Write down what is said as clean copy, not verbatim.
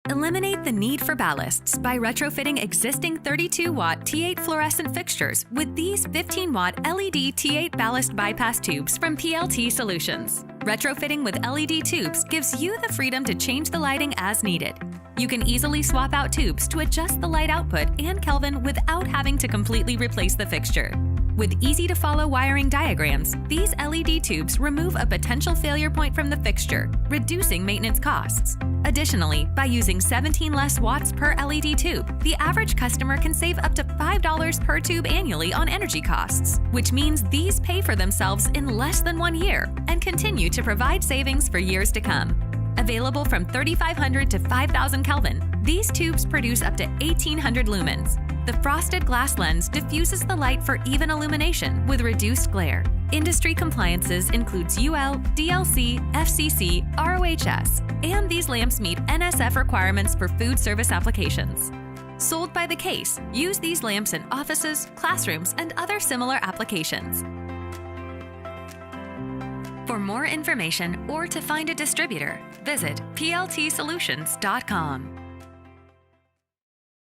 Eliminate the need for ballasts by retrofitting existing 32-watt T8 fluorescent fixtures with these 15-watt LED T8 ballast bypass tubes from PLT Solutions. Retrofitting with LED tubes gives you the freedom to change the lighting as needed. You can easily swap out tubes to adjust the light output and Kelvin without having to completely replace the fixture. With easy-to-follow wiring diagrams, these LED tubes remove a potential failure point from the fixture, reducing maintenance costs. Additionally, by using 17 less watts per LED tube, the average customer can save up to $5 per tube annually on energy costs, which means these pay for themselves in less than 1 year and continue to provide savings for years to come. Available from 3,500 to 5,000 Kelvin, these tubes produce up to 1,800 lumens. The frosted glass lens diffuses the light for even illumination with reduced glare. Industry compliances includes UL, DLC, FCC, ROHS, and these lamps meet NSF requirements for food service applications. Sold by the case, use these lamps in offices, classrooms, and other similar applications. For more information or to find a distributor, visit pltsolutions.com.